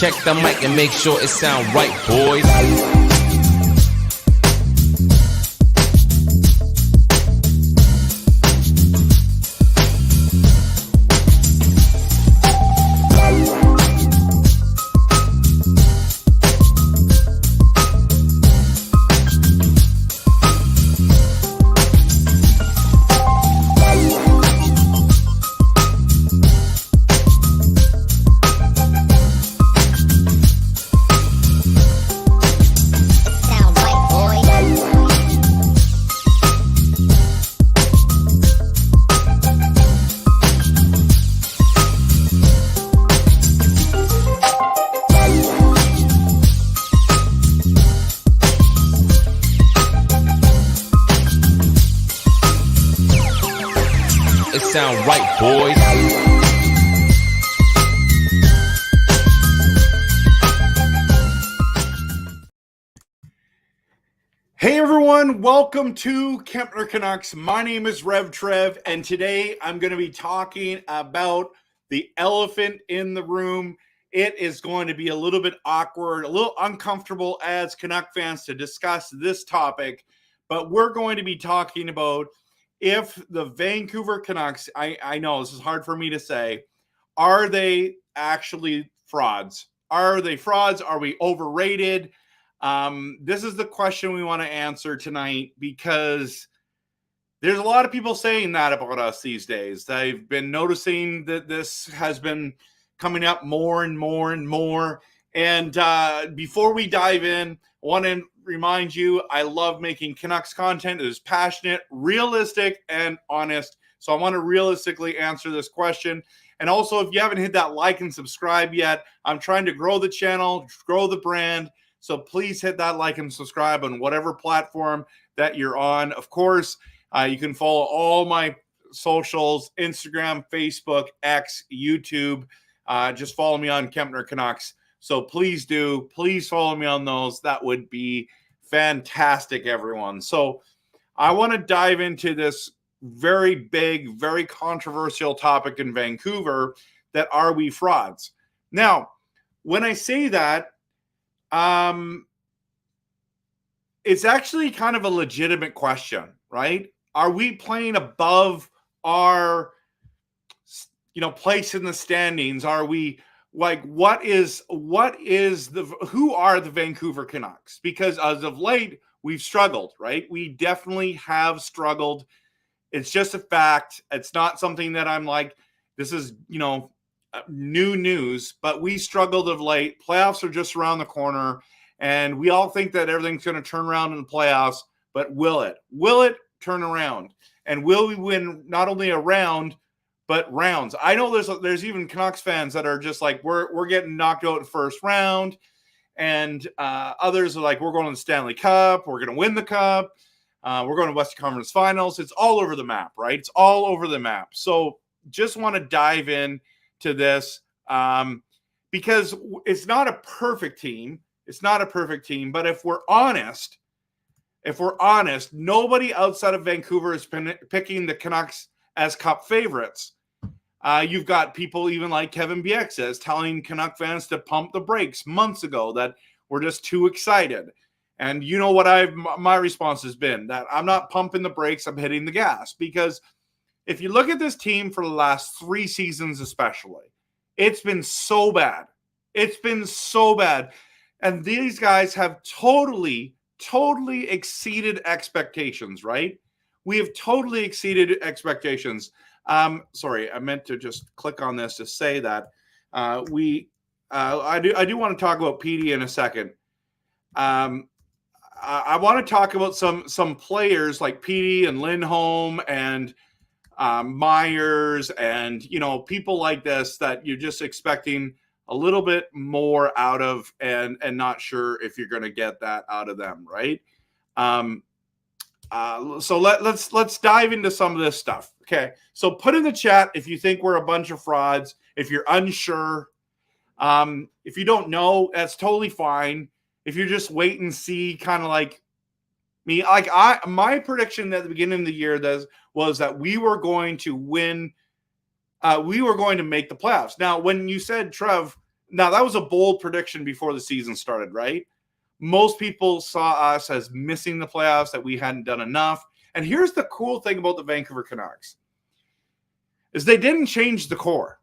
Check the mic and make sure it sound right, boys. Sound right, boys. Hey everyone, welcome to Kempner Canucks. My name is RevTrev, and today I'm going to be talking about the elephant in the room. It is going to be a little bit awkward, a little uncomfortable as Canuck fans to discuss this topic, but we're going to be talking about if the Vancouver Canucks, I know this is hard for me to say, are they actually frauds? Are they frauds? Are we overrated? This is the question we want to answer tonight because there's a lot of people saying that about us these days. I've been noticing that this has been coming up more and more and more. And before we dive in, I want to remind you, I love making Canucks content. It is passionate, realistic, and honest. So I want to realistically answer this question. And also, if you haven't hit that like and subscribe yet, I'm trying to grow the channel, grow the brand. So please hit that like and subscribe on whatever platform that you're on. Of course, you can follow all my socials, Instagram, Facebook, X, YouTube. Just follow me on Kempner Canucks. So please do. Please follow me on those. That would be fantastic, everyone. So I want to dive into this very big, very controversial topic in Vancouver, that are we frauds? Now, when I say that, it's actually kind of a legitimate question, right? Are we playing above our, place in the standings? Are we like, who are the Vancouver Canucks? Because as of late, we've struggled, right? We definitely have struggled. It's just a fact. It's not something that I'm like, this is, new news, but we struggled of late. Playoffs are just around the corner, and we all think that everything's going to turn around in the playoffs, but will it? Will it turn around? And will we win not only a round, but rounds? I know there's even Canucks fans that are just like, we're getting knocked out in the first round, and others are like, we're going to the Stanley Cup, we're going to win the Cup, we're going to Western Conference Finals. It's all over the map, right? It's all over the map. So just want to dive in to this because it's not a perfect team. It's not a perfect team, but if we're honest, nobody outside of Vancouver is picking the Canucks as Cup favorites. You've got people even like Kevin Bieksa telling Canuck fans to pump the brakes months ago, that we're just too excited. And you know what my response has been, that I'm not pumping the brakes, I'm hitting the gas. Because if you look at this team for the last 3 seasons especially, it's been so bad. It's been so bad. And these guys have totally exceeded expectations, right? We have totally exceeded expectations. Sorry, I meant to just click on this to say that I do want to talk about PD in a second. I want to talk about some players like PD and Lindholm and Myers and people like this that you're just expecting a little bit more out of, and not sure if you're going to get that out of them, right? So let's dive into some of this stuff. Okay, so put in the chat if you think we're a bunch of frauds, if you're unsure. If you don't know, that's totally fine. If you're just wait and see, kind of like me, like my prediction at the beginning of the year was that we were going to win. We were going to make the playoffs. Now, when you said, Trev, Now, that was a bold prediction before the season started, right? Most people saw us as missing the playoffs, that we hadn't done enough. And here's the cool thing about the Vancouver Canucks is they didn't change the core.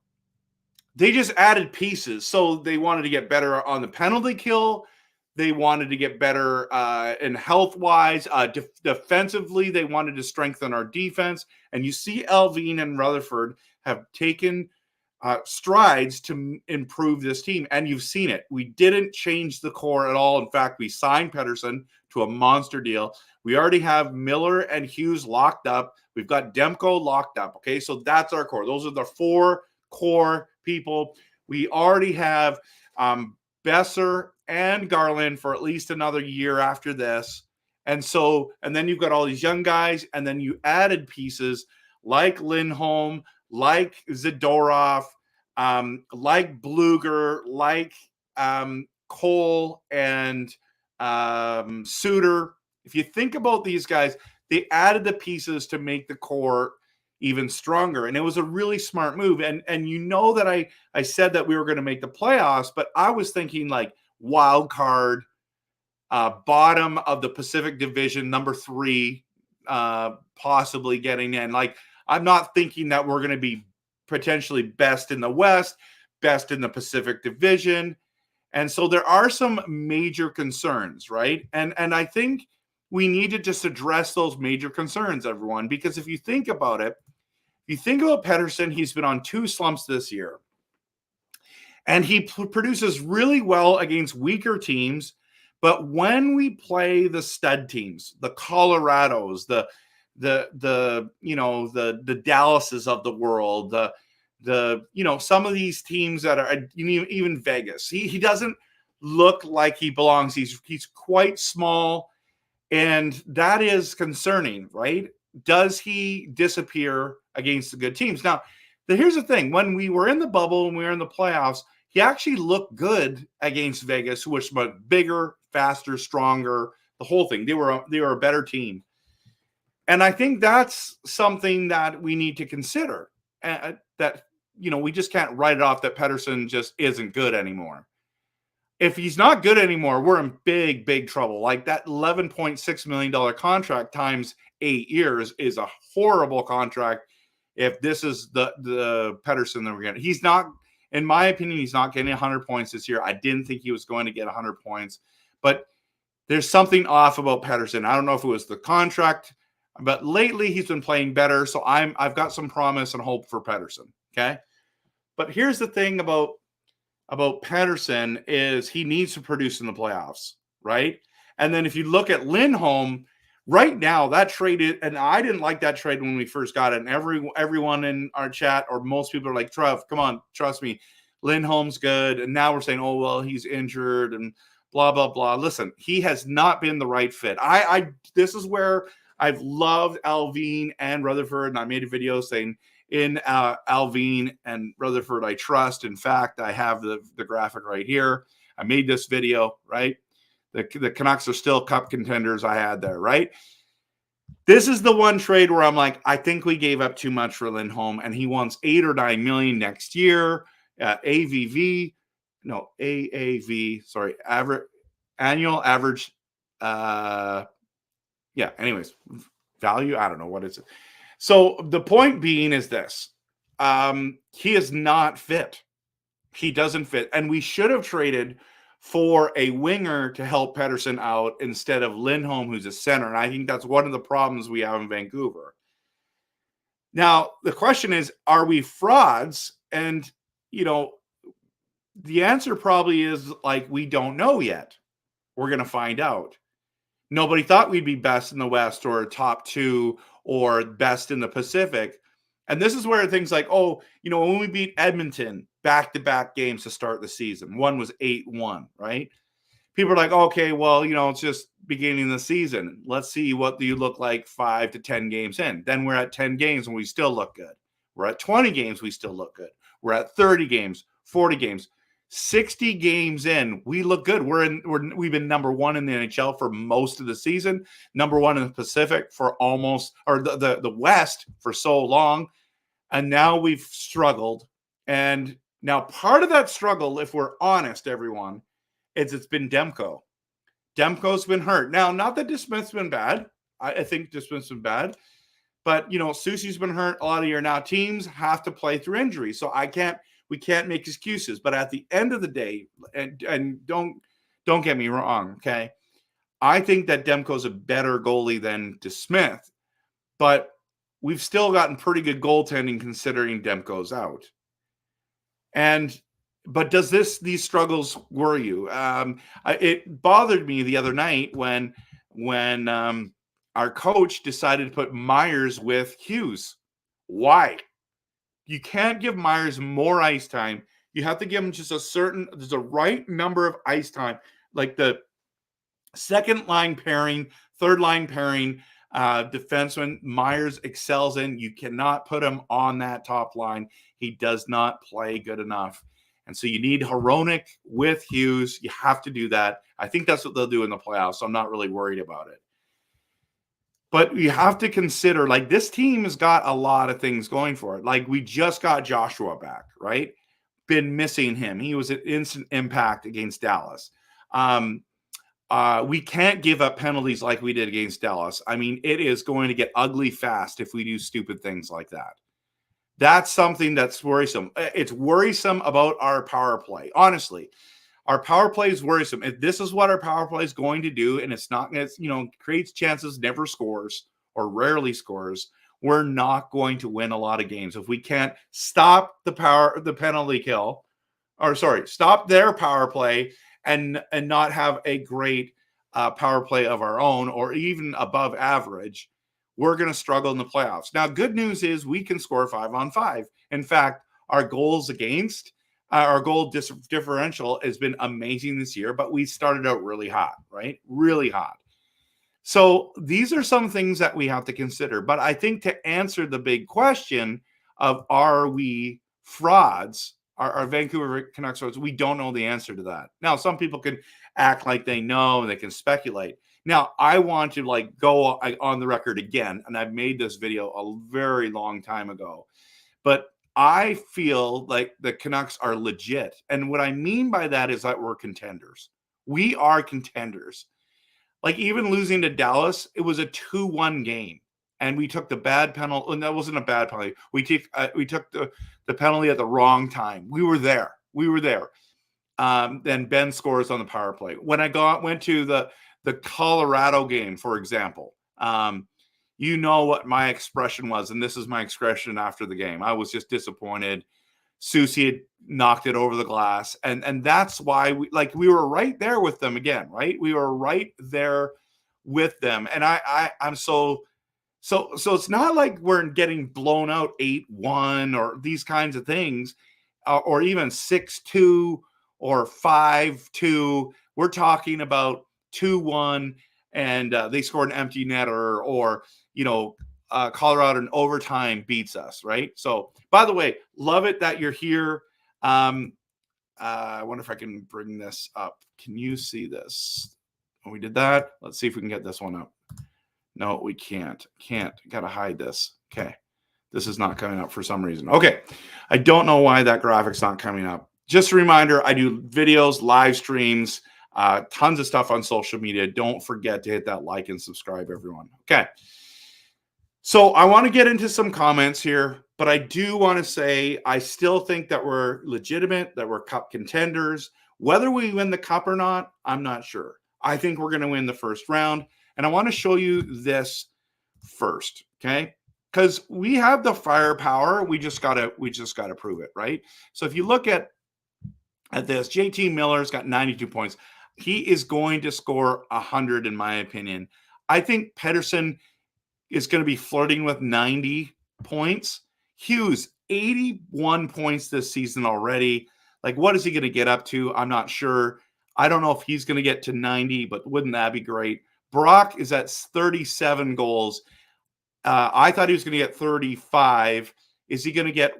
They just added pieces. So they wanted to get better on the penalty kill. They wanted to get better in health-wise. Defensively, they wanted to strengthen our defense. And you see Alvin and Rutherford have taken strides to improve this team. And you've seen it. We didn't change the core at all. In fact, we signed Pettersson to a monster deal. We already have Miller and Hughes locked up. We've got Demko locked up. Okay, so that's our core. Those are the 4 core people. We already have Besser and Garland for at least another year after this. And then you've got all these young guys, and then you added pieces like Lindholm, like Zadorov, like Bluger, like Cole and Suter. If you think about these guys, they added the pieces to make the core even stronger. And it was a really smart move. And you know that I said that we were going to make the playoffs, but I was thinking like wild card, bottom of the Pacific Division, number 3, possibly getting in. Like, I'm not thinking that we're going to be potentially best in the West, best in the Pacific Division. And so there are some major concerns, right? And I think we need to just address those major concerns, everyone, because if you think about it, if you think about Pettersson, he's been on 2 slumps this year. And he produces really well against weaker teams. But when we play the stud teams, the Colorados, the Dallases of the world, some of these teams that are even Vegas, he doesn't look like he belongs. He's quite small, and that is concerning, right? Does he disappear against the good teams? Now, here's the thing: when we were in the bubble and we were in the playoffs, he actually looked good against Vegas, who was much bigger, faster, stronger, the whole thing. They were a better team. And I think that's something that we need to consider, that, we just can't write it off that Pettersson just isn't good anymore. If he's not good anymore, we're in big, big trouble. Like, that $11.6 million contract times 8 years is a horrible contract. If this is the Pettersson that we're getting, he's not, in my opinion, he's not getting 100 points this year. I didn't think he was going to get 100 points, but there's something off about Pettersson. I don't know if it was the contract, but lately he's been playing better. So I've got some promise and hope for Pettersson. Okay. But here's the thing about Pettersson is he needs to produce in the playoffs, right? And then if you look at Lindholm right now, that trade, and I didn't like that trade when we first got it. And everyone in our chat, or most people, are like, Trev, come on, trust me, Lindholm's good. And now we're saying, oh, well, he's injured and blah, blah, blah. Listen, he has not been the right fit. This is where I've loved Alvin and Rutherford, and I made a video saying, in Alvin and Rutherford, I trust. In fact, I have the graphic right here. I made this video, right? The Canucks are still cup contenders. I had there, right? This is the one trade where I'm like, I think we gave up too much for Lindholm, and he wants $8 or $9 million next year. AAV, sorry, annual average. Anyways, value. I don't know what is it. So the point being is this: he is not fit. He doesn't fit, and we should have traded for a winger to help Pettersson out instead of Lindholm, who's a center. And I think that's one of the problems we have in Vancouver. Now, the question is, are we frauds? And, the answer probably is like, we don't know yet. We're going to find out. Nobody thought we'd be best in the West or top 2 or best in the Pacific. And this is where things like, when we beat Edmonton back-to-back games to start the season, one was 8-1, right? People are like, okay, well, it's just beginning of the season. Let's see what you look like 5 to 10 games in. Then we're at 10 games and we still look good. We're at 20 games, we still look good. We're at 30 games, 40 games, 60 games in, we look good. We've been number 1 in the NHL for most of the season, number 1 in the Pacific for almost, or the West for so long. And now we've struggled. And Now, part of that struggle, if we're honest, everyone, is it's been Demko. Demko's been hurt. Now, not that DeSmith's been bad. I think DeSmith's been bad. But, Susie's been hurt a lot of year. Now, teams have to play through injury. So we can't make excuses. But at the end of the day, and don't get me wrong, okay? I think that Demko's a better goalie than DeSmith. But we've still gotten pretty good goaltending considering Demko's out. But does these struggles worry you? It bothered me the other night when our coach decided to put Myers with Hughes. Why? You can't give Myers more ice time. You have to give him just there's a right number of ice time, like the second line pairing, third line pairing, defenseman Myers excels in. You cannot put him on that top line. He does not play good enough. And so you need Hronek with Hughes. You have to do that. I think that's what they'll do in the playoffs. So I'm not really worried about it. But you have to consider, like, this team has got a lot of things going for it. Like, we just got Joshua back, right? Been missing him. He was an instant impact against Dallas. We can't give up penalties like we did against Dallas. I mean, it is going to get ugly fast if we do stupid things like that. That's something that's worrisome. It's worrisome about our power play. Honestly, our power play is worrisome. If this is what our power play is going to do, and it's not, creates chances, never scores or rarely scores, we're not going to win a lot of games. If we can't stop the penalty kill, stop their power play and not have a great power play of our own or even above average, we're going to struggle in the playoffs. Now, good news is we can score 5-on-5. In fact, our goals against, our goal differential has been amazing this year, but we started out really hot, right? Really hot. So these are some things that we have to consider. But I think to answer the big question of are we frauds, our Vancouver Canucks frauds, we don't know the answer to that. Now, some people can act like they know and they can speculate. Now, I want to go on the record again, and I've made this video a very long time ago, but I feel like the Canucks are legit. And what I mean by that is that we're contenders. We are contenders. Like, even losing to Dallas, it was a 2-1 game, and we took the bad penalty. And that wasn't a bad penalty. We took the penalty at the wrong time. We were there. Then Ben scores on the power play. When I went to the Colorado game, for example, you know what my expression was, and this is my expression after the game. I was just disappointed. Susie had knocked it over the glass, and that's why we were right there with them again, right? We were right there with them, and I'm so it's not like we're getting blown out 8-1 or these kinds of things, or even 6-2 or 5-2. We're talking about 2-1, and they scored an empty netter, or Colorado in overtime beats us, right? So, by the way, love it that you're here. I wonder if I can bring this up. Can you see this? Oh, we did that. Let's see if we can get this one up. No, we can't. Got to hide this. Okay. This is not coming up for some reason. Okay. I don't know why that graphic's not coming up. Just a reminder, I do videos, live streams, tons of stuff on social media. Don't forget to hit that like and subscribe, everyone. Okay. So I want to get into some comments here, but I do want to say I still think that we're legitimate, that we're cup contenders. Whether we win the cup or not, I'm not sure. I think we're going to win the first round, and I want to show you this first, okay? Because we have the firepower. We just gotta prove it, right? So if you look at this, JT Miller's got 92 points. He is going to score 100, in my opinion. I think Pettersson is going to be flirting with 90 points. Hughes, 81 points this season already. What is he going to get up to? I'm not sure. I don't know if he's going to get to 90, but wouldn't that be great? Brock is at 37 goals. I thought he was going to get 35. Is he going to get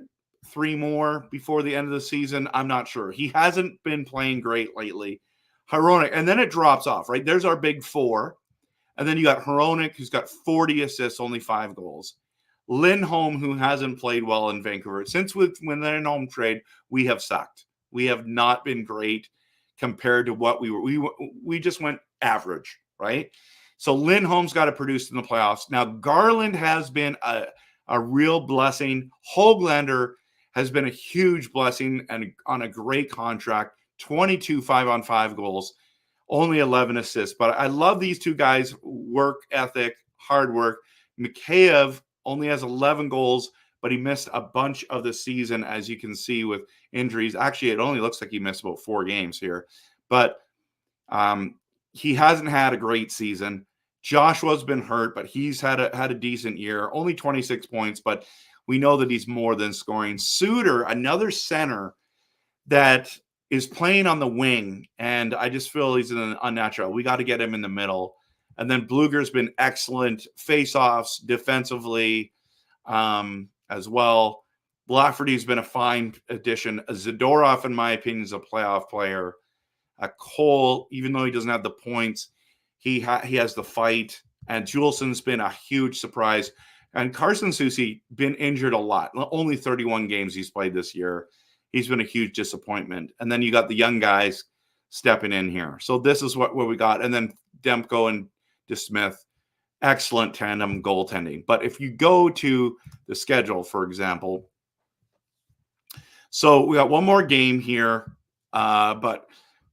3 more before the end of the season? I'm not sure. He hasn't been playing great lately. Hronek, and then it drops off, right? There's our big 4. And then you got Hronek, who's got 40 assists, only 5 goals. Lindholm, who hasn't played well in Vancouver. Since when the Lindholm trade, we have sucked. We have not been great compared to what we were. We just went average, right? So Lindholm's got to produce in the playoffs. Now, Garland has been a real blessing. Höglander has been a huge blessing and on a great contract, 22 5-on-5 goals, only 11 assists. But I love these two guys' work ethic, hard work. Mikheyev only has 11 goals, but he missed a bunch of the season, as you can see, with injuries. Actually, it only looks like he missed about 4 games here. But he hasn't had a great season. Joshua's been hurt, but he's had a decent year. Only 26 points, but we know that he's more than scoring. Suter, another center that is playing on the wing, and I just feel he's an unnatural. We got to get him in the middle. And then Bluger's been excellent face-offs defensively as well. Lafferty's been a fine addition. Zadorov, in my opinion, is a playoff player. Cole, even though he doesn't have the points, he has the fight. And Julesen's been a huge surprise. And Carson Soucy been injured a lot. Only 31 games he's played this year. He's been a huge disappointment. And then you got the young guys stepping in here. So this is what we got. And then Demko and DeSmith, excellent tandem goaltending. But if you go to the schedule, for example, so we got one more game here, but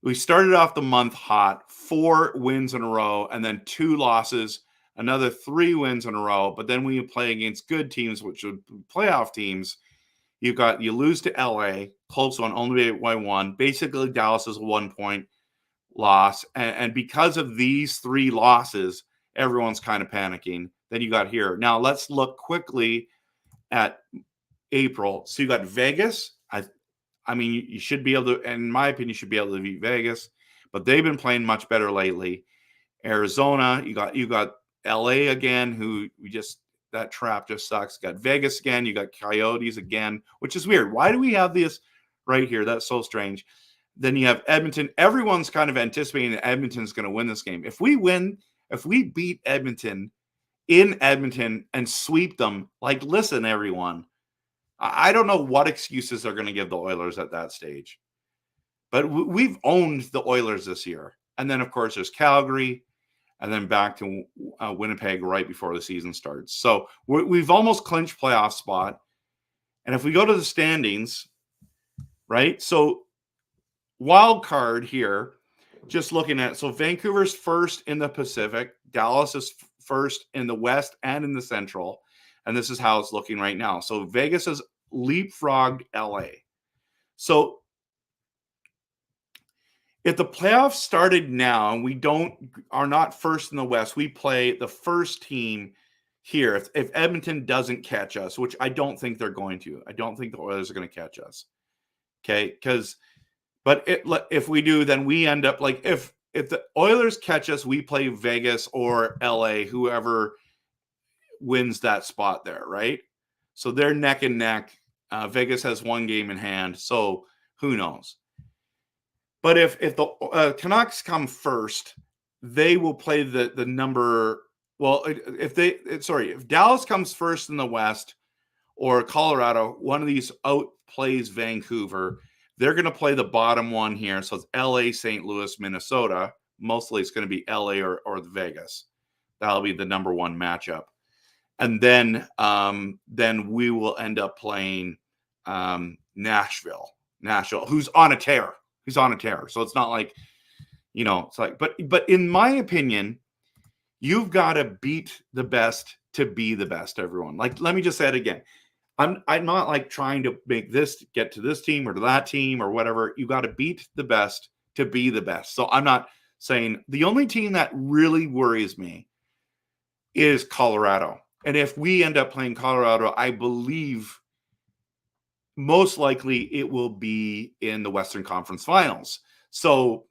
we started off the month hot, 4 wins in a row, and then 2 losses, another 3 wins in a row. But then when you play against good teams, which are playoff teams, you lose to LA, close one, only by 1. Basically, Dallas is a 1-point loss. And because of these 3 losses, everyone's kind of panicking. Then you got here. Now, let's look quickly at April. So you got Vegas. I mean, you should be able to, in my opinion, you should be able to beat Vegas, but they've been playing much better lately. Arizona, you got LA again, who that trap just sucks. You got Vegas again. You got Coyotes again, which is weird. Why do we have this right here? That's so strange. Then you have Edmonton. Everyone's kind of anticipating that Edmonton's going to win this game. If we beat Edmonton in Edmonton and sweep them, listen, everyone, I don't know what excuses they're going to give the Oilers at that stage. But we've owned the Oilers this year. And then, of course, there's Calgary, and then back to Winnipeg right before the season starts. So we've almost clinched playoff spot. And if we go to the standings, right? So wild card here, just looking at, so Vancouver's first in the Pacific. Dallas is first in the West and in the Central. And this is how it's looking right now. So Vegas has leapfrogged LA. So if the playoffs started now and we are not first in the West, we play the first team here. If Edmonton doesn't catch us, which I don't think they're going to. I don't think the Oilers are going to catch us. Okay? But if we do, then we end up if the Oilers catch us, we play Vegas or LA, whoever wins that spot there, right? So they're neck and neck. Vegas has 1 game in hand, so who knows? But if the Canucks come first, they will play the number. Well, if Dallas comes first in the West or Colorado, one of these outplays Vancouver, they're going to play the bottom one here. So it's LA, St. Louis, Minnesota. Mostly it's going to be LA or the Vegas. That'll be the number 1 matchup. And then we will end up playing Nashville, who's on a tear. He's on a tear. So it's not like, it's like, but in my opinion, you've got to beat the best to be the best, everyone. Let me just say it again. I'm not trying to make this get to this team or to that team or whatever. You got to beat the best to be the best. So I'm not saying the only team that really worries me is Colorado. And if we end up playing Colorado, I believe most likely it will be in the Western Conference Finals. So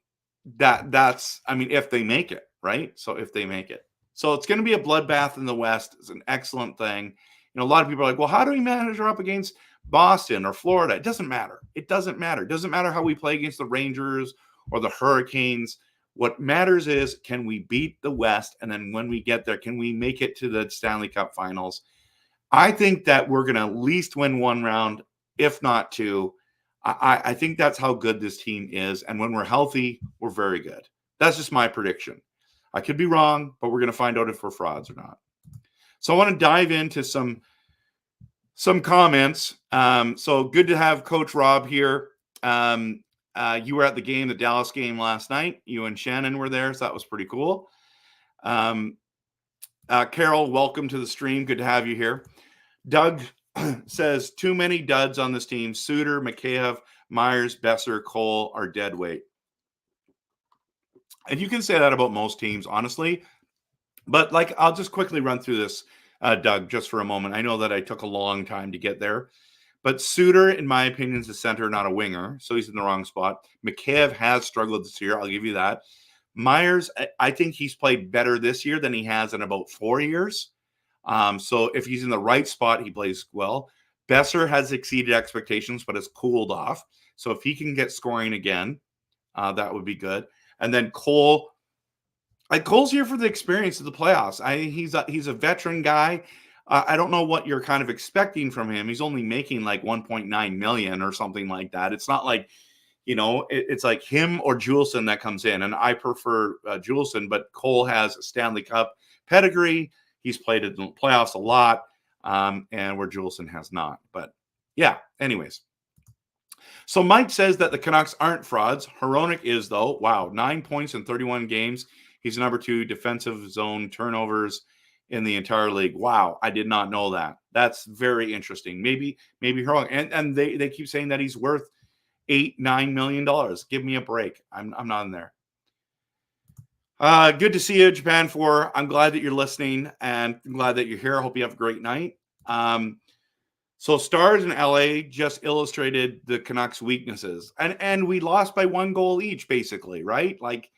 that's, if they make it, right? So if they make it. So it's going to be a bloodbath in the West. It's an excellent thing. A lot of people are like, well, how do we manage up against Boston or Florida? It doesn't matter. It doesn't matter. It doesn't matter how we play against the Rangers or the Hurricanes. What matters is, can we beat the West? And then when we get there, can we make it to the Stanley Cup Finals? I think that we're going to at least win one round, if not two. I think that's how good this team is. And when we're healthy, we're very good. That's just my prediction. I could be wrong, but we're going to find out if we're frauds or not. So I want to dive into some comments. So good to have Coach Rob here. You were at the game, the Dallas game last night. You and Shannon were there, so that was pretty cool. Carol, welcome to the stream. Good to have you here. Doug says, too many duds on this team. Suter, Mikheyev, Myers, Besser, Cole are dead weight. And you can say that about most teams, honestly. But like, I'll just quickly run through this, Doug, just for a moment. I know that I took a long time to get there. But Suter, in my opinion, is a center, not a winger. So he's in the wrong spot. Mikheyev has struggled this year. I'll give you that. Myers, I think he's played better this year than he has in about 4 years. So if he's in the right spot, he plays well. Besser has exceeded expectations, but has cooled off. So if he can get scoring again, that would be good. And then Cole, Cole's here for the experience of the playoffs. He's a veteran guy. I don't know what you're kind of expecting from him. He's only making like 1.9 million or something like that. It's not like, it's like him or Juleson that comes in. And I prefer Juleson, but Cole has a Stanley Cup pedigree. He's played in the playoffs a lot, and where Juleson has not. But yeah, anyways. So Mike says that the Canucks aren't frauds. Hronek is, though. Wow, 9 points in 31 games. He's number 2 defensive zone turnovers in the entire league. Wow, I did not know that. That's very interesting. Maybe Hronek. And they keep saying that he's worth $8-9 million. Give me a break. I'm not in there. Good to see you, Japan 4. I'm glad that you're listening, and I'm glad that you're here. I hope you have a great night. So Stars in LA just illustrated the Canucks' weaknesses. And we lost by 1 goal each, basically, right? Like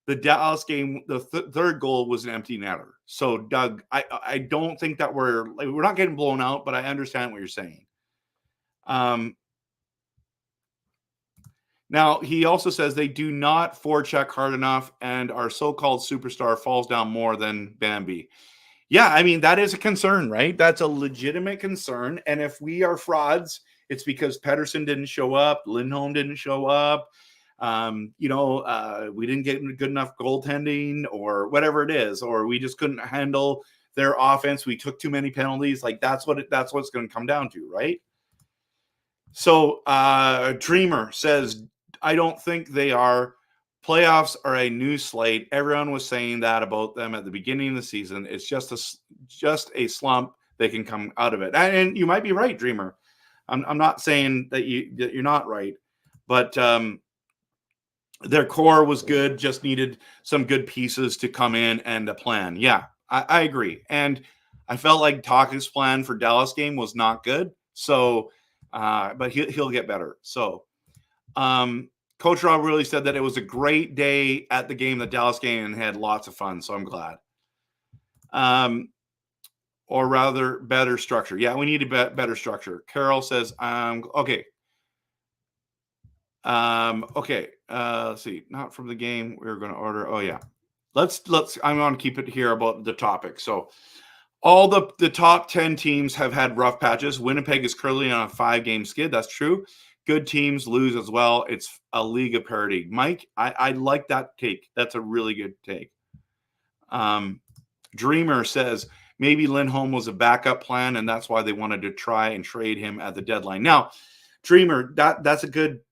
the Dallas game, the third goal was an empty netter. So, Doug, I don't think that we're not getting blown out, but I understand what you're saying. Now, he also says they do not forecheck hard enough, and our so-called superstar falls down more than Bambi. Yeah, I mean, that is a concern, right? That's a legitimate concern. And if we are frauds, it's because Pettersson didn't show up, Lindholm didn't show up, we didn't get good enough goaltending or whatever it is, or we just couldn't handle their offense. We took too many penalties. Like that's what it's going to come down to, right? So Dreamer says, I don't think they are. Playoffs are a new slate. Everyone was saying that about them at the beginning of the season. It's just a slump. They can come out of it. And you might be right, Dreamer. I'm not saying that you're not right, but their core was good. Just needed some good pieces to come in and a plan. Yeah, I agree. And I felt like Taka's plan for Dallas game was not good. So, but he'll get better. So, Coach Rob really said that it was a great day at the game, the Dallas game, and had lots of fun. So I'm glad. Or rather, better structure. Yeah, we need a better structure. Carol says, okay. Okay. Let's see. Not from the game. We're going to order. Oh yeah. Let's. I'm going to keep it here about the topic. So, all the top 10 teams have had rough patches. Winnipeg is currently on a 5-game skid. That's true. Good teams lose as well. It's a league of parity. Mike, I like that take. That's a really good take. Dreamer says maybe Lindholm was a backup plan, and that's why they wanted to try and trade him at the deadline. Now, Dreamer, that's a good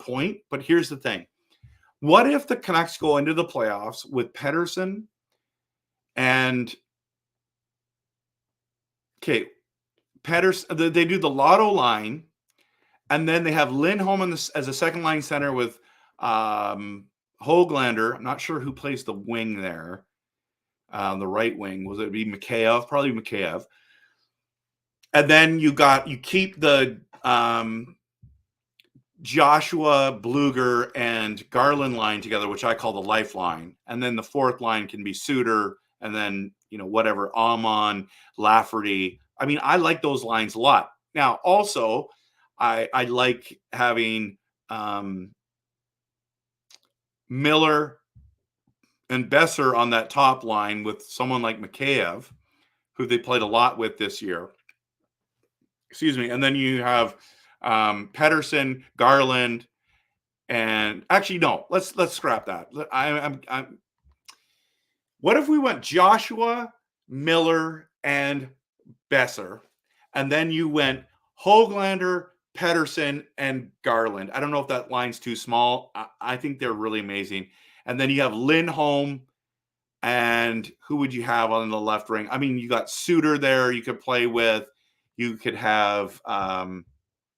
point. But here's the thing: what if the Canucks go into the playoffs with Pettersson and Pettersson? They do the Lotto line, and then they have Lindholm as a second line center with Höglander. I'm not sure who plays the wing there. The right wing. Was it be Mikheyev? Probably Mikheyev. And then you keep the Joshua, Bluger, and Garland line together, which I call the lifeline. And then the fourth line can be Suter, and then whatever, Amon, Lafferty. I mean, I like those lines a lot. Now, also, I like having Miller and Besser on that top line with someone like Mikheyev, who they played a lot with this year. Excuse me. And then you have Pettersson, Garland, and actually no. Let's scrap that. I'm. What if we went Joshua, Miller, and Besser, and then you went Höglander, Pettersson, and Garland? I don't know if that line's too small. I think they're really amazing. And then you have Lindholm, and who would you have on the left wing? I mean, you got Suter there you could play with. You could have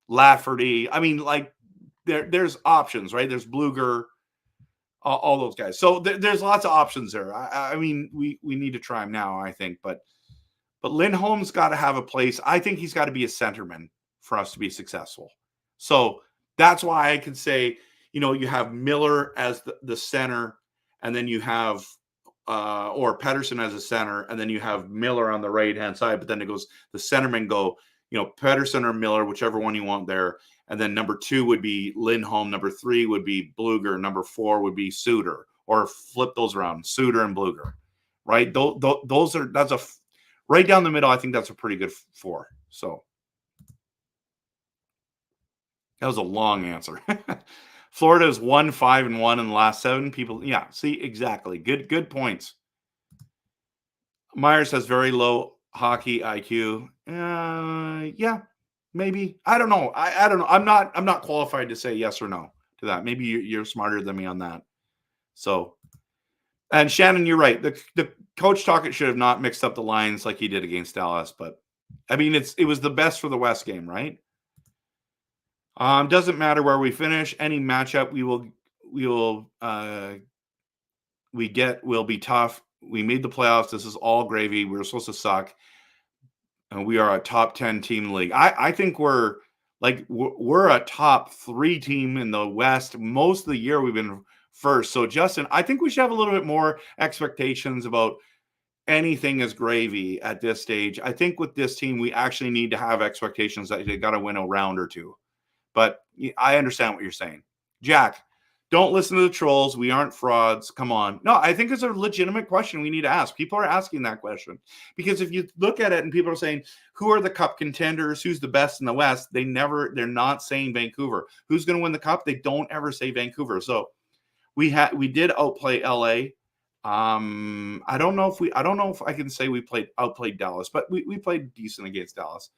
Lafferty. I mean, like there's options, right? There's Bluger, all those guys. So there's lots of options there. I mean, we need to try him now, I think. But Lindholm's got to have a place. I think he's got to be a centerman for us to be successful. So that's why I could say, you have Miller as the center, and then you have or Pettersson as a center, and then you have Miller on the right-hand side. But then it goes, the centermen go, Pettersson or Miller, whichever one you want there. And then number 2 would be Lindholm. Number 3 would be Bluger. Number 4 would be Suter, or flip those around, Suter and Bluger, right? Right down the middle. I think that's a pretty good 4. So that was a long answer. Florida is 1-5-1 in the last 7. People, yeah, see, exactly. Good points. Myers has very low hockey IQ. Yeah, maybe. I don't know. I don't know. I'm not qualified to say yes or no to that. Maybe you're smarter than me on that. So, and Shannon, you're right. The coach Tocchet should have not mixed up the lines like he did against Dallas. But I mean, it was the best for the West game, right? Doesn't matter where we finish. Any matchup will be tough. We made the playoffs. This is all gravy. We were supposed to suck, and we are a top 10 team in the league. I think we're a top 3 team in the West. Most of the year we've been first. So Justin, I think we should have a little bit more expectations about anything as gravy at this stage. I think with this team, we actually need to have expectations that they got to win a round or two. But I understand what you're saying. Jack, don't listen to the trolls. We aren't frauds. Come on. No, I think it's a legitimate question we need to ask. People are asking that question. Because if you look at it and people are saying, who are the cup contenders? Who's the best in the West? They're not saying Vancouver. Who's going to win the cup? They don't ever say Vancouver. So we did outplay LA. I don't know if I can say we outplayed Dallas, but we played decent against Dallas.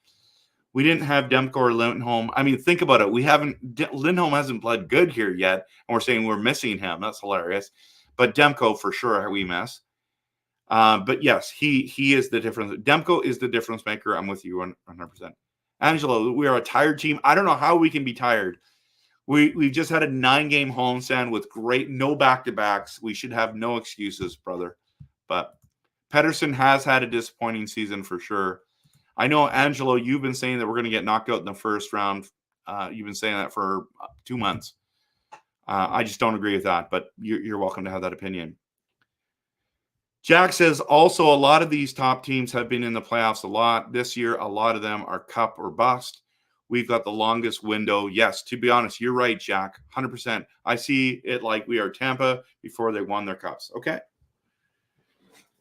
We didn't have Demko or Lindholm. I mean, think about it. Lindholm hasn't played good here yet, and we're saying we're missing him. That's hilarious. But Demko, for sure, we miss. But yes, he is the difference. Demko is the difference maker. I'm with you 100%. Angelo, we are a tired team. I don't know how we can be tired. We've just had a 9-game homestand with no back-to-backs. We should have no excuses, brother. But Pettersson has had a disappointing season for sure. I know, Angelo, you've been saying that we're going to get knocked out in the first round. You've been saying that for 2 months. I just don't agree with that, but you're welcome to have that opinion. Jack says, also, a lot of these top teams have been in the playoffs a lot. This year, a lot of them are cup or bust. We've got the longest window. Yes, to be honest, you're right, Jack, 100%. I see it like we are Tampa before they won their cups. Okay.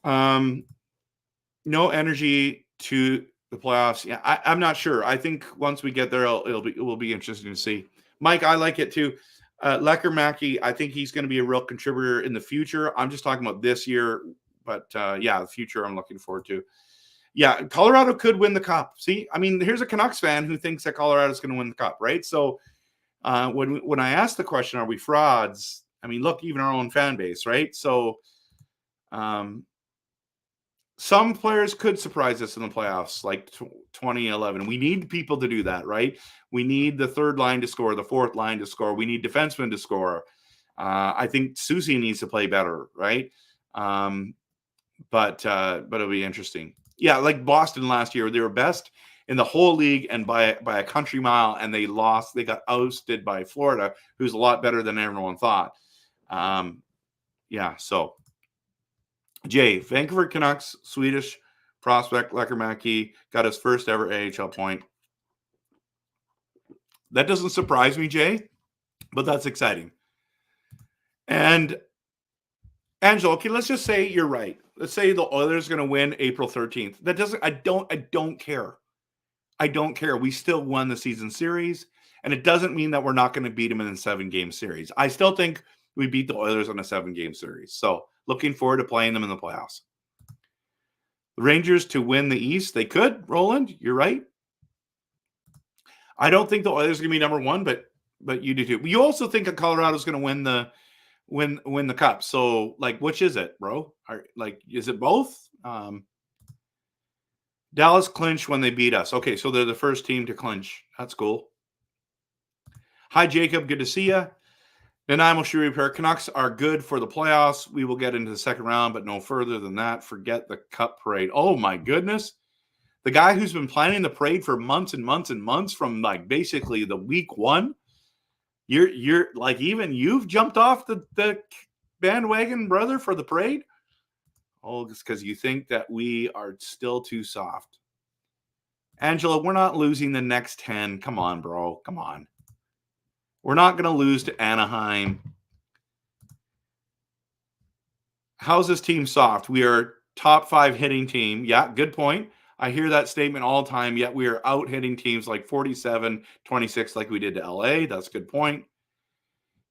No energy to the playoffs. Yeah, I'm not sure. I think once we get there, it will be interesting to see. Mike, I like it too. Lecker-Mackey, I think he's going to be a real contributor in the future. I'm just talking about this year, but yeah, the future I'm looking forward to. Yeah, Colorado could win the cup. See, I mean, here's a Canucks fan who thinks that Colorado's going to win the cup, right? So when I asked the question, are we frauds? I mean, look, even our own fan base, right? So some players could surprise us in the playoffs, like 2011. We need people to do that, right? We need the third line to score, the fourth line to score. We need defensemen to score. I think Susie needs to play better, right? But it'll be interesting. Yeah, like Boston last year, they were best in the whole league and by a country mile, and they lost. They got ousted by Florida, who's a lot better than everyone thought. Yeah, so Jay, Vancouver Canucks, Swedish prospect Lecker-Mackey got his first ever AHL point. That doesn't surprise me, Jay, but that's exciting. And Angelo, okay, let's just say you're right. let's say the Oilers are going to win April 13th. That doesn't, I don't care. I don't care. We still won the season series, and it doesn't mean that we're not going to beat them in a 7-game series. I still think we beat the Oilers on a 7-game series. So looking forward to playing them in the playoffs. The Rangers to win the East, they could, Roland. You're right. I don't think the Oilers are going to be number one, but you do too. You also think that Colorado's going to win the cup. So, like, which is it, bro? Is it both? Dallas clinched when they beat us. Okay, so they're the first team to clinch. That's cool. Hi, Jacob. Good to see you. Nanaimo shoe repair. Canucks are good for the playoffs. We will get into the second round, but no further than that. Forget the cup parade. Oh, my goodness. The guy who's been planning the parade for months and months and months from, like, basically the week one, you're like, even you've jumped off the bandwagon, brother, for the parade? Oh, it's because you think that we are still too soft. Angela, we're not losing the next 10. Come on, bro. Come on. We're not going to lose to Anaheim. How's this team soft? We are top 5 hitting team. Yeah, good point. I hear that statement all the time, yet we are out hitting teams like 47-26 like we did to LA. That's a good point.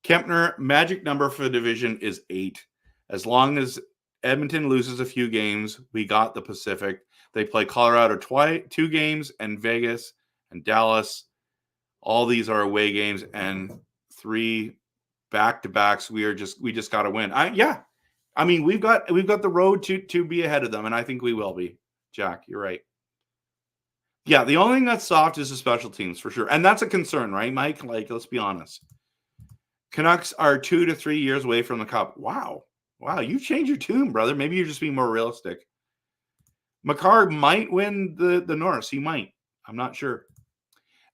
Kempner, magic number for the division is 8. As long as Edmonton loses a few games, we got the Pacific. They play Colorado 2 games, and Vegas and Dallas. All these are away games, and 3 back-to-backs. We just got to win. I mean, we've got the road to be ahead of them, and I think we will be. Jack, you're right. Yeah, the only thing that's soft is the special teams for sure, and that's a concern, right, Mike? Like, let's be honest. Canucks are 2 to 3 years away from the cup. Wow, you changed your tune, brother. Maybe you're just being more realistic. McCarr might win the Norris. He might. I'm not sure.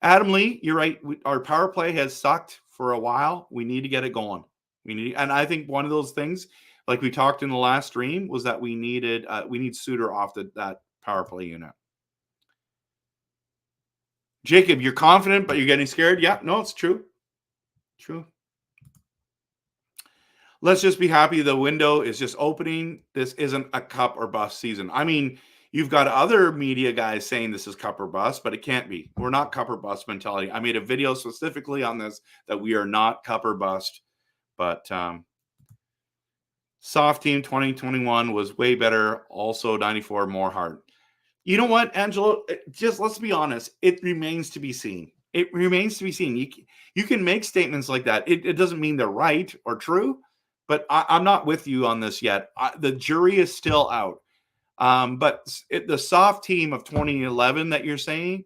Adam Lee, you're right. Our power play has sucked for a while. We need to get it going. And I think one of those things, like we talked in the last stream, was that we need Suter off that power play unit. Jacob, you're confident, but you're getting scared. Yeah, no, it's true. True. Let's just be happy the window is just opening. This isn't a cup or bust season. I mean, you've got other media guys saying this is cup or bust, but it can't be. We're not cup or bust mentality. I made a video specifically on this, that we are not cup or bust. But soft team 2021 was way better. Also 94 more hard. You know what, Angelo? Just let's be honest. It remains to be seen. It remains to be seen. You can make statements like that. It doesn't mean they're right or true. But I'm not with you on this yet. The jury is still out. But the soft team of 2011 that you're saying,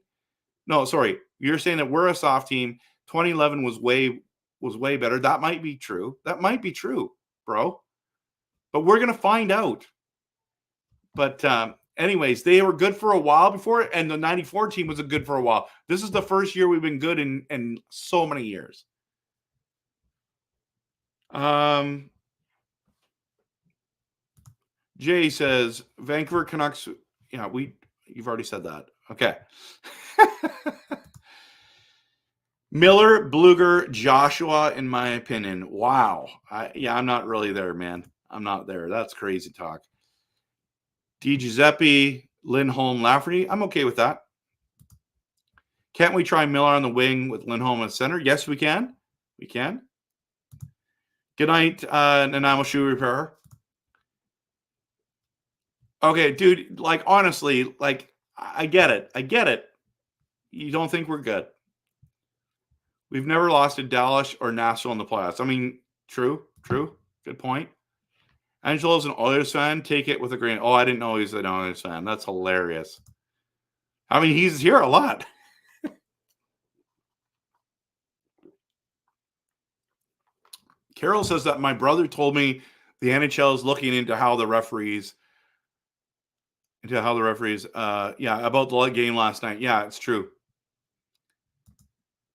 no, sorry, you're saying that we're a soft team. 2011 was way better. That might be true. That might be true, bro. But we're gonna find out. But anyways, they were good for a while before, and the 94 team was good for a while. This is the first year we've been good in so many years. Jay says Vancouver Canucks. Yeah, you've already said that. Okay. Miller, Bluger, Joshua, in my opinion. Wow. I'm not really there, man. I'm not there. That's crazy talk. D. Giuseppe, Lindholm, Lafferty. I'm okay with that. Can't we try Miller on the wing with Lindholm at center? Yes, we can. We can. Good night, Nanaimo shoe repairer. Okay, dude, like, honestly, like, I get it. You don't think we're good. We've never lost to Dallas or Nashville in the playoffs. I mean, true. Good point. Angelo's an Oilers fan. Take it with a grain. Oh, I didn't know he was an Oilers fan. That's hilarious. I mean, he's here a lot. Carol says that my brother told me the NHL is looking into how the referees about the game last night. Yeah, it's true.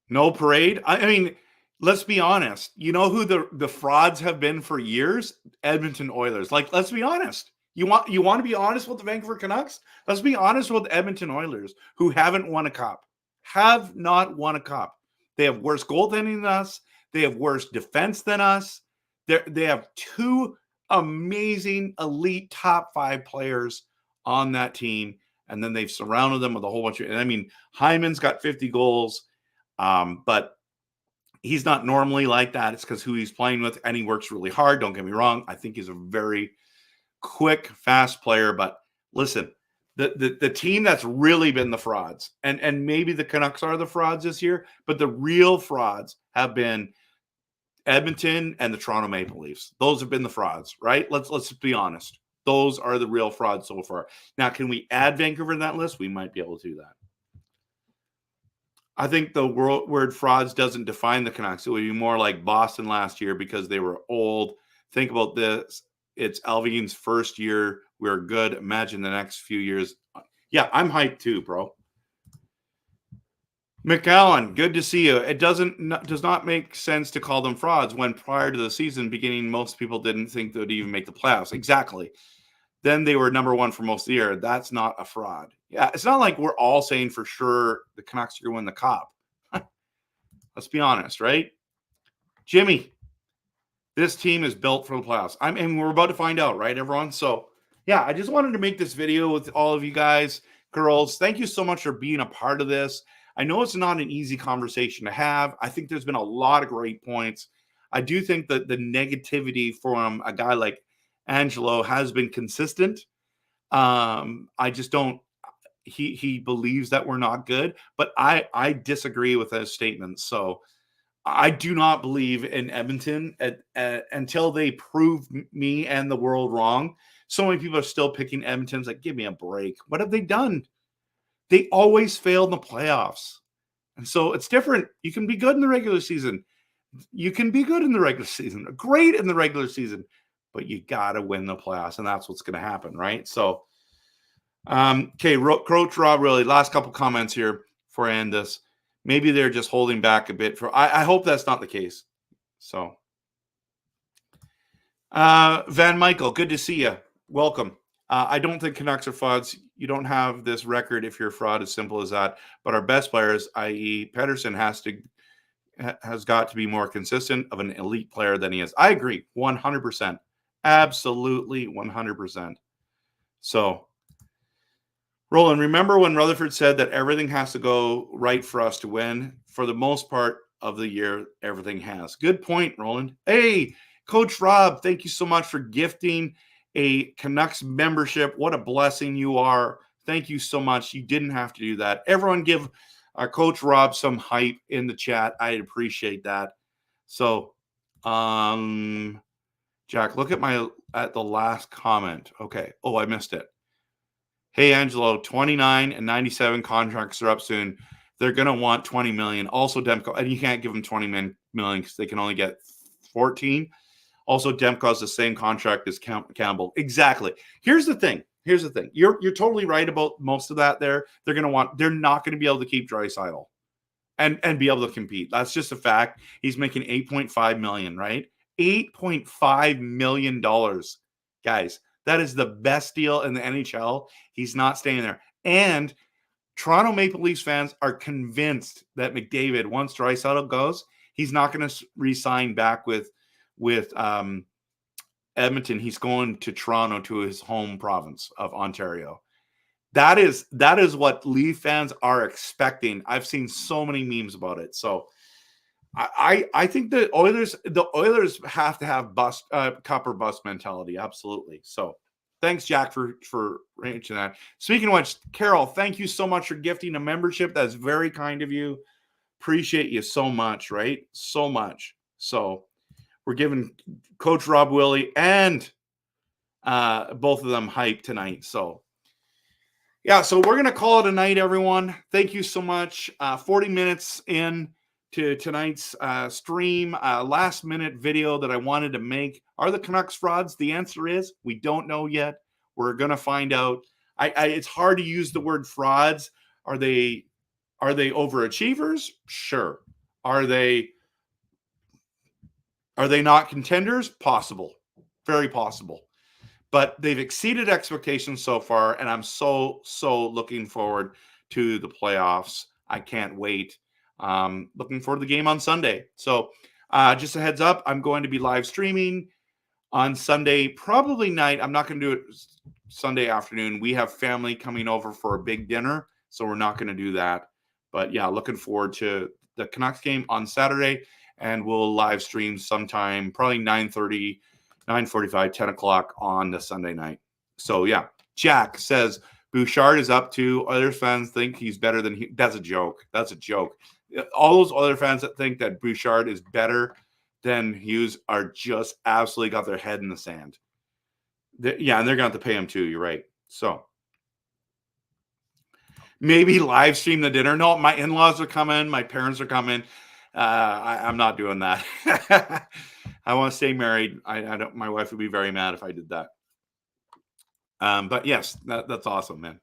No parade. I mean, let's be honest. You know who the frauds have been for years? Edmonton Oilers. Like, let's be honest. You want to be honest with the Vancouver Canucks? Let's be honest with the Edmonton Oilers, who haven't won a cup. Have not won a cup. They have worse goaltending than us. They have worse defense than us. They have 2 amazing, elite, top 5 players on that team. And then they've surrounded them with a whole bunch of, and I mean, Hyman's got 50 goals, but he's not normally like that. It's because who he's playing with, and he works really hard. Don't get me wrong. I think he's a very quick, fast player. But listen, the team that's really been the frauds, and maybe the Canucks are the frauds this year, but the real frauds have been Edmonton and the Toronto Maple Leafs. Those have been the frauds, right? Let's be honest. Those are the real frauds so far. Now, can we add Vancouver in that list? We might be able to do that. I think the word frauds doesn't define the Canucks. It would be more like Boston last year because they were old. Think about this. It's Alvin's first year. We're good. Imagine the next few years. Yeah, I'm hyped too, bro. McAllen, good to see you. It does not make sense to call them frauds when prior to the season beginning, most people didn't think they would even make the playoffs. Exactly. Then they were number 1 for most of the year. That's not a fraud. Yeah, it's not like we're all saying for sure the Canucks are going to win the Cup. Let's be honest, right? Jimmy, this team is built for the playoffs. And we're about to find out, right, everyone? So, yeah, I just wanted to make this video with all of you guys, girls. Thank you so much for being a part of this. I know it's not an easy conversation to have. I think there's been a lot of great points. I do think that the negativity from a guy like Angelo has been consistent. I just don't. He believes that we're not good, but I disagree with his statements. So I do not believe in Edmonton until they prove me and the world wrong. So many people are still picking Edmonton. It's like, give me a break. What have they done? They always fail in the playoffs. And so it's different. You can be good in the regular season. You can be good in the regular season, great in the regular season, but you got to win the playoffs, and that's what's going to happen, right? So, okay, Coach Rob, really, last couple comments here before I end this. Maybe they're just holding back a bit. I hope that's not the case. So, Van Michael, good to see you. Welcome. I don't think Canucks are frauds. You don't have this record if you're a fraud, as simple as that. But our best players, i.e. Pettersson, has got to be more consistent of an elite player than he is. I agree, 100%. Absolutely 100%. So, Roland, remember when Rutherford said that everything has to go right for us to win? For the most part of the year, everything has. Good point, Roland. Hey, Coach Rob, thank you so much for gifting a Canucks membership. What a blessing you are. Thank you so much. You didn't have to do that. Everyone give Coach Rob some hype in the chat. I appreciate that. So, Jack, look at the last comment. Okay. Oh, I missed it. Hey, Angelo, 29 and 97 contracts are up soon. They're going to want 20 million. Also, Demko, and you can't give them 20 million because they can only get 14. Also, Demko has the same contract as Campbell. Exactly. Here's the thing. You're totally right about most of that there. They're not going to be able to keep Draisaitl and be able to compete. That's just a fact. He's making $8.5 million, right? $8.5 million, guys. That is the best deal in the NHL. He's not staying there. And Toronto Maple Leafs fans are convinced that McDavid, once Draisaitl goes, he's not going to re-sign back with Edmonton. He's going to Toronto, to his home province of Ontario. That is what Leaf fans are expecting. I've seen so many memes about it. So I think the Oilers have to have cup or bust mentality. Absolutely. So thanks, Jack, for reaching that. Speaking of which, Carol, thank you so much for gifting a membership. That's very kind of you. Appreciate you so much, right? So much. So we're giving Coach Rob Willie and both of them hype tonight. So yeah, so we're going to call it a night, everyone. Thank you so much. 40 minutes in to tonight's stream, last minute video that I wanted to make. Are the Canucks frauds? The answer is we don't know yet. We're going to find out. It's hard to use the word frauds. Are they overachievers? Sure. Are they not contenders? Possible. Very possible. But they've exceeded expectations so far, and I'm so looking forward to the playoffs. I can't wait. Looking forward to the game on Sunday. So just a heads up, I'm going to be live streaming on Sunday, probably night. I'm not going to do it Sunday afternoon. We have family coming over for a big dinner, so we're not going to do that. But yeah, looking forward to the Canucks game on Saturday, and we'll live stream sometime, probably 9:30, 9:45, 10 o'clock on the Sunday night. So yeah, Jack says Bouchard is up to. Other fans think he's better than he. That's a joke. That's a joke. All those other fans that think that Bouchard is better than Hughes are just absolutely got their head in the sand. Yeah, and they're going to have to pay him too. You're right. So maybe live stream the dinner. No, my in-laws are coming. My parents are coming. I'm not doing that. I want to stay married. I don't. My wife would be very mad if I did that. But yes, that's awesome, man.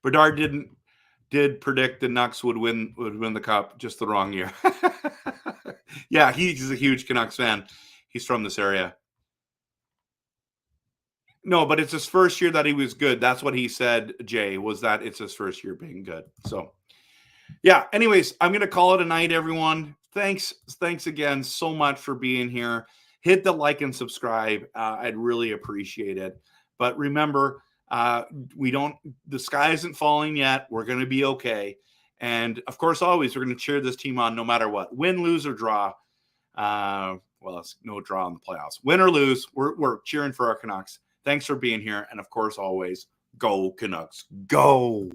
Bedard did predict the Canucks would win the cup, just the wrong year. Yeah, he's a huge Canucks fan. He's from this area. No, but it's his first year that he was good. That's what he said, Jay, was that it's his first year being good. So, yeah, anyways, I'm going to call it a night, everyone. Thanks again so much for being here. Hit the like and subscribe. I'd really appreciate it. But remember, the sky isn't falling yet. We're going to be okay. And of course, always, we're going to cheer this team on no matter what. Win, lose, or draw. Well, it's no draw in the playoffs. Win or lose, we're cheering for our Canucks. Thanks for being here. And of course, always, go Canucks. Go!